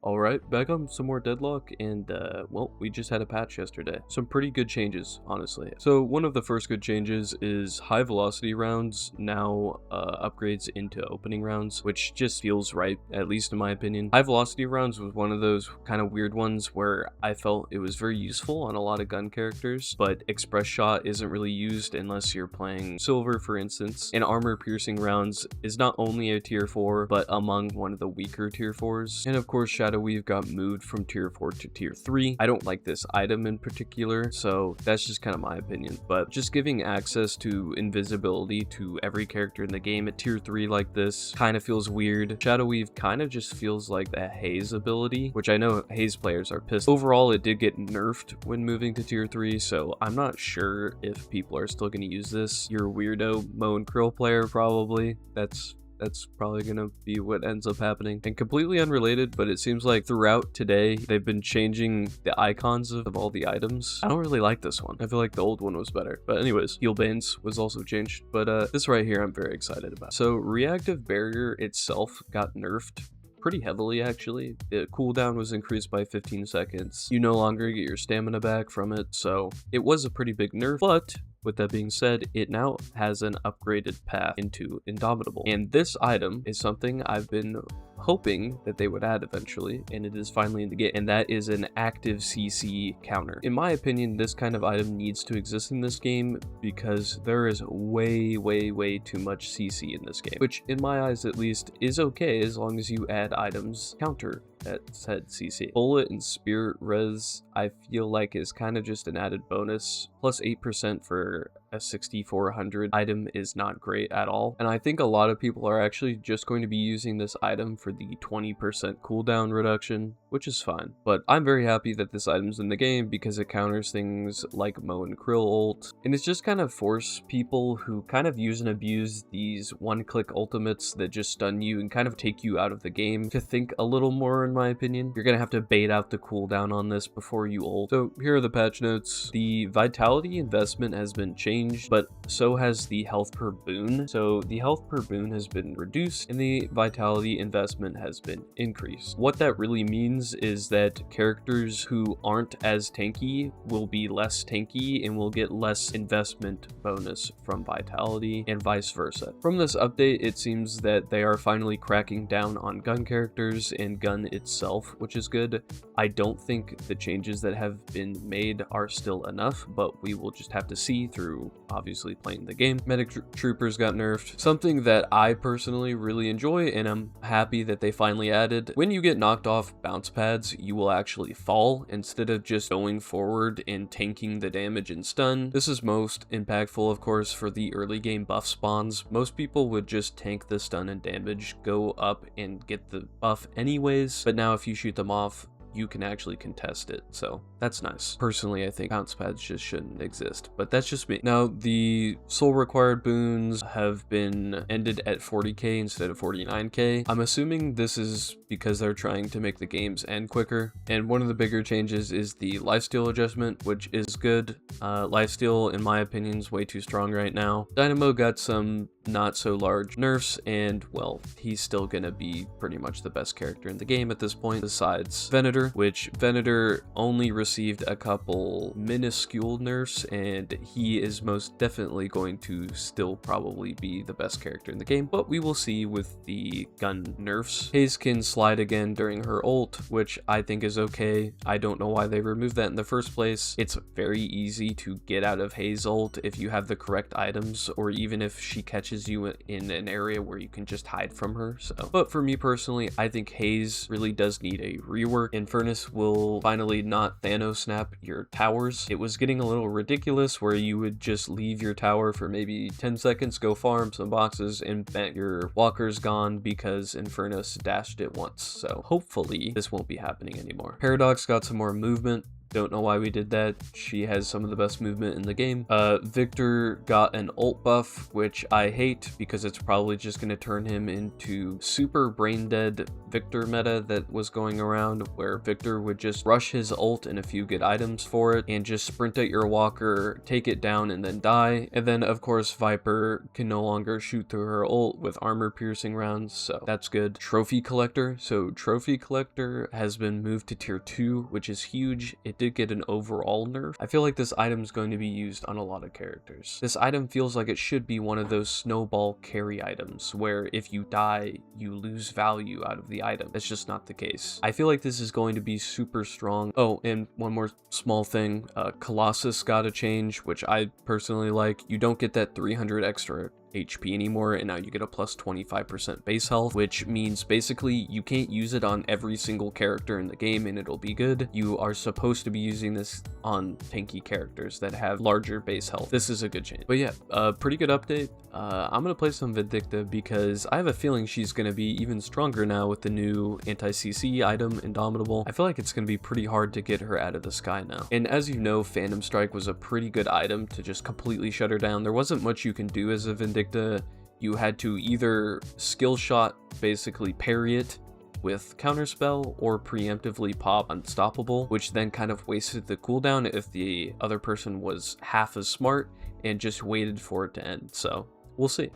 Alright, back on some more Deadlock, and well, we just had a patch yesterday. Some pretty good changes, honestly. So one of the first good changes is high velocity rounds now upgrades into opening rounds, which just feels right, at least in my opinion. High velocity rounds was one of those kind of weird ones where I felt it was very useful on a lot of gun characters, but express shot isn't really used unless you're playing silver, for instance. And armor piercing rounds is not only a tier 4, but among one of the weaker tier 4s. And of course, Shadow Weave got moved from tier 4 to tier 3. I don't like this item in particular, so that's just kind of my opinion. But just giving access to invisibility to every character in the game at tier 3 like this kind of feels weird. Shadow Weave kind of just feels like a haze ability, which I know haze players are pissed. Overall, it did get nerfed when moving to tier 3, so I'm not sure if people are still going to use this. You're a weirdo Mo and Krill player, probably. That's probably gonna be what ends up happening. And completely unrelated, but it seems like throughout today, they've been changing the icons of all the items. I don't really like this one. I feel like the old one was better. But anyways, heal bands was also changed. But this right here, I'm very excited about. So reactive barrier itself got nerfed pretty heavily, actually. The cooldown was increased by 15 seconds. You no longer get your stamina back from it, so it was a pretty big nerf. But with that being said, it now has an upgraded path into Indomitable. And this item is something I've been hoping that they would add eventually, and it is finally in the game, and that is an active CC counter. In my opinion, this kind of item needs to exist in this game because there is way too much CC in this game, which in my eyes at least is okay as long as you add items counter that said CC. Bullet and Spirit Res, I feel like is kind of just an added bonus. Plus 8% for a 6400 item is not great at all. And I think a lot of people are actually just going to be using this item for the 20% cooldown reduction, which is fine. But I'm very happy that this item's in the game because it counters things like Mo and Krill ult. And it's just kind of force people who kind of use and abuse these one-click ultimates that just stun you and kind of take you out of the game to think a little more, in my opinion. You're gonna have to bait out the cooldown on this before you ult. So here are the patch notes. The vitality investment has been changed, but so has the health per boon. So the health per boon has been reduced and the vitality investment has been increased. What that really means is that characters who aren't as tanky will be less tanky and will get less investment bonus from vitality and vice versa. From this update, it seems that they are finally cracking down on gun characters and gun itself, which is good. I don't think the changes that have been made are still enough, but we will just have to see through obviously playing the game. Medic troopers got nerfed, something that I personally really enjoy, and I'm happy that they finally added. When you get knocked off bounce pads, you will actually fall instead of just going forward and tanking the damage and stun. This is most impactful, of course, for the early game buff spawns. Most people would just tank the stun and damage, go up and get the buff anyways, but now if you shoot them off, you can actually contest it, so that's nice. Personally, I think bounce pads just shouldn't exist, but that's just me. Now, the soul required boons have been ended at 40k instead of 49k. I'm assuming this is because they're trying to make the games end quicker, and one of the bigger changes is the lifesteal adjustment, which is good. Lifesteal, in my opinion, is way too strong right now. Dynamo got some not so large nerfs, and well, he's still gonna be pretty much the best character in the game at this point, besides Venator, which Venator only received a couple minuscule nerfs, and he is most definitely going to still probably be the best character in the game, but we will see with the gun nerfs. Haze can slide again during her ult, which I think is okay. I don't know why they removed that in the first place. It's very easy to get out of Haze ult if you have the correct items, or even if she catches you in an area where you can just hide from her. So, but for me personally, I think Haze really does need a rework. Infernus will finally not Thanos snap your towers. It was getting a little ridiculous where you would just leave your tower for maybe 10 seconds, go farm some boxes, and bang, your walker's gone because Infernus dashed it once. So hopefully this won't be happening anymore. Paradox got some more movement. Don't know why we did that. She has some of the best movement in the game. Victor got an ult buff, which I hate because it's probably just going to turn him into super brain dead Victor meta that was going around, where Victor would just rush his ult and a few good items for it and just sprint at your walker, take it down, and then die. And then of course Viper can no longer shoot through her ult with armor piercing rounds, so that's good. Trophy collector. So trophy collector has been moved to tier 2, which is huge. It did get an overall nerf. I feel like this item is going to be used on a lot of characters. This item feels like it should be one of those snowball carry items where if you die, you lose value out of the item. That's just not the case. I feel like this is going to be super strong. Oh, and one more small thing. Colossus got a change, which I personally like. You don't get that 300 extra HP anymore, and now you get a plus 25% base health, which means basically you can't use it on every single character in the game and it'll be good. You are supposed to be using this on tanky characters that have larger base health. This is a good change. But yeah, pretty good update. I'm gonna play some Vindicta because I have a feeling she's gonna be even stronger now with the new anti-CC item, Indomitable. I feel like it's gonna be pretty hard to get her out of the sky now. And as you know, Phantom Strike was a pretty good item to just completely shut her down. There wasn't much you can do as a Vindicta. You had to either skill shot, basically parry it with counterspell, or preemptively pop Unstoppable, which then kind of wasted the cooldown if the other person was half as smart and just waited for it to end. So we'll see.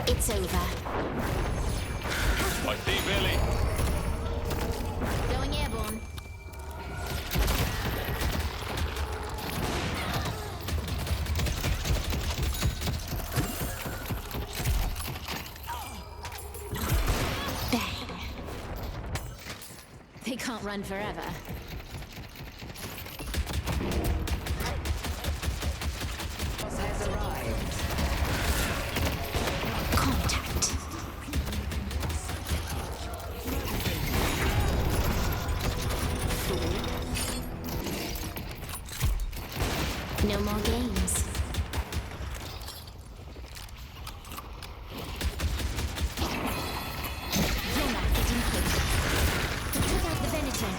It's over. I see Billy. Going airborne. Bang. They can't run forever. Has arrived. Contact. No more games. You're not getting hit. Took out the Veneton.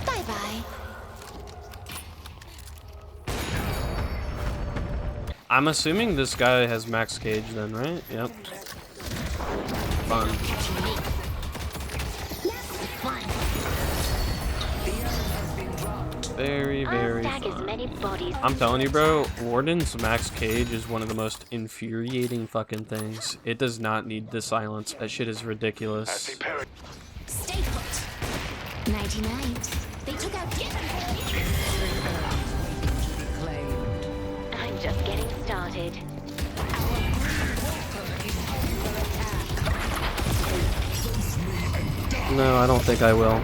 Bye-bye. I'm assuming this guy has max cage then, right? Yep. Fun. Catching me. Fun. Very, very Stack as fun. many bodies. I'm telling you, bro, Warden's max cage is one of the most infuriating things. It does not need the silence. That shit is ridiculous. Stay put. 99. They took out I'm just getting started. No, I don't think I will.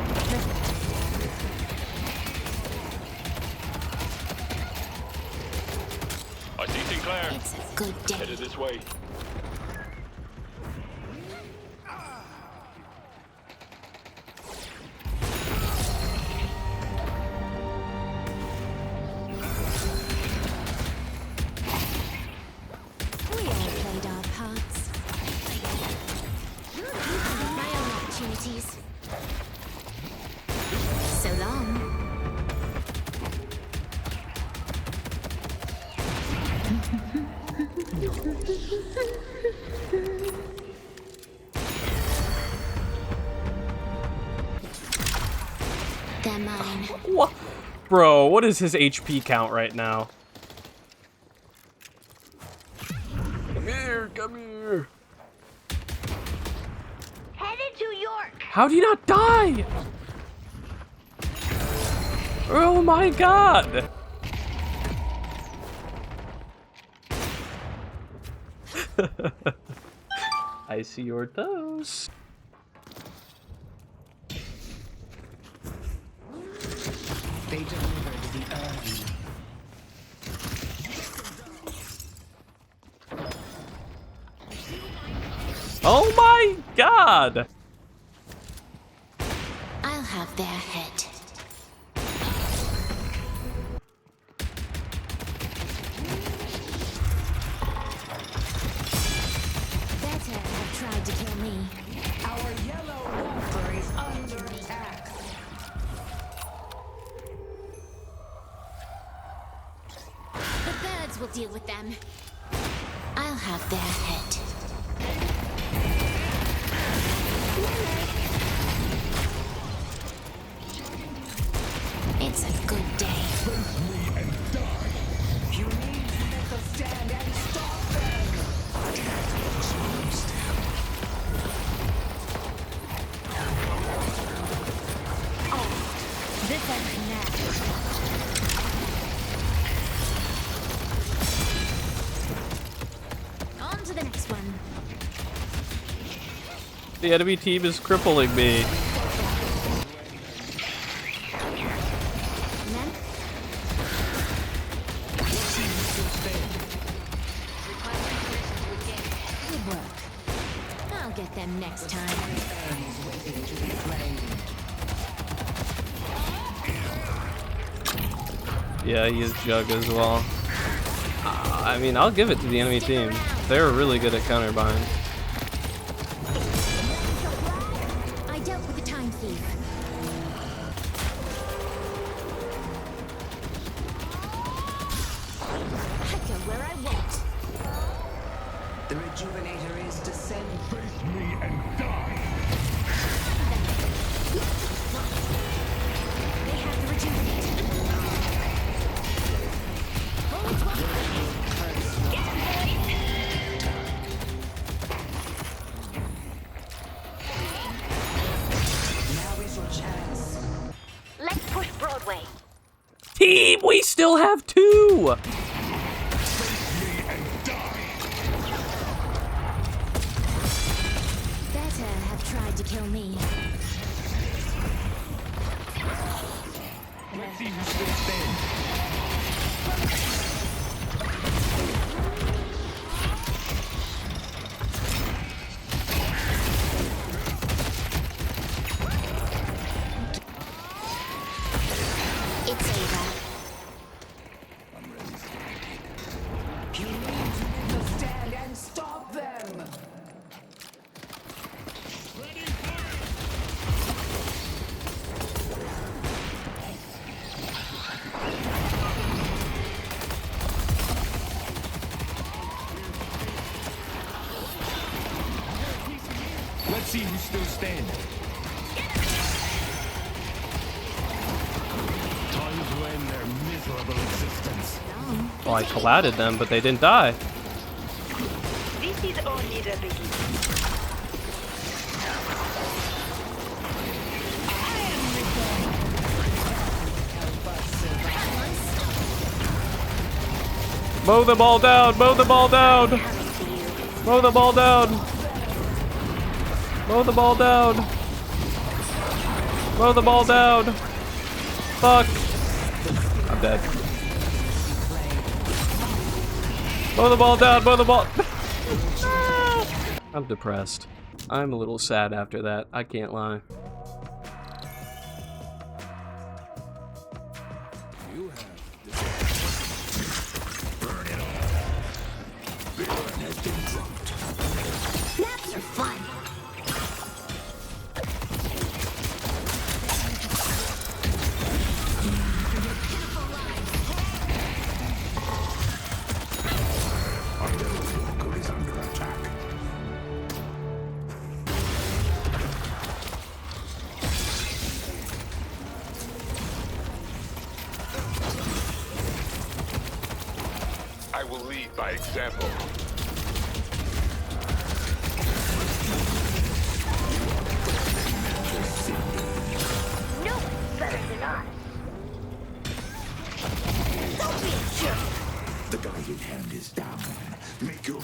I see Sinclair. It's a good day. Headed this way. We all played our parts. My own opportunities. So long. They're mine. What? Bro, what is his HP count right now? Come here, come here. Headed to York. How do you not die? Oh my god. I see your toes. They delivered the urn. Oh my god. I'll have their head. will deal with them. I'll have their head. It's a good day. You need to make a stand and stop them. This ends now. On to the next one. The enemy team is crippling me. And then good work. I'll get them next time. Yeah, he is Jug as well. I mean, I'll give it to the enemy team. They're really good at counter bind. I dealt with the time thief. I go where I want. The rejuvenator is descending. They have the rejuvenate. Oh, it's one. Get him, Now is your chance. Let's push Broadway. Team, we still have 2! Better have tried to kill me. Let's see who still stands. It's over. You need to make a stand and stop them. Let's see who's still standing. Time to end their miserable existence. Well, I collided them, but they didn't die. This is only the beginning. Mow them all down! Mow them all down! Mow them all down! Mow them all down! Mow them all down! Fuck! I'm dead. Mow them all down! Mow them all... I'm depressed. I'm a little sad after that. I can't lie. Naps are fun. I will lead by example. No one's better than us. Don't be a jerk. The guiding hand is down. Make your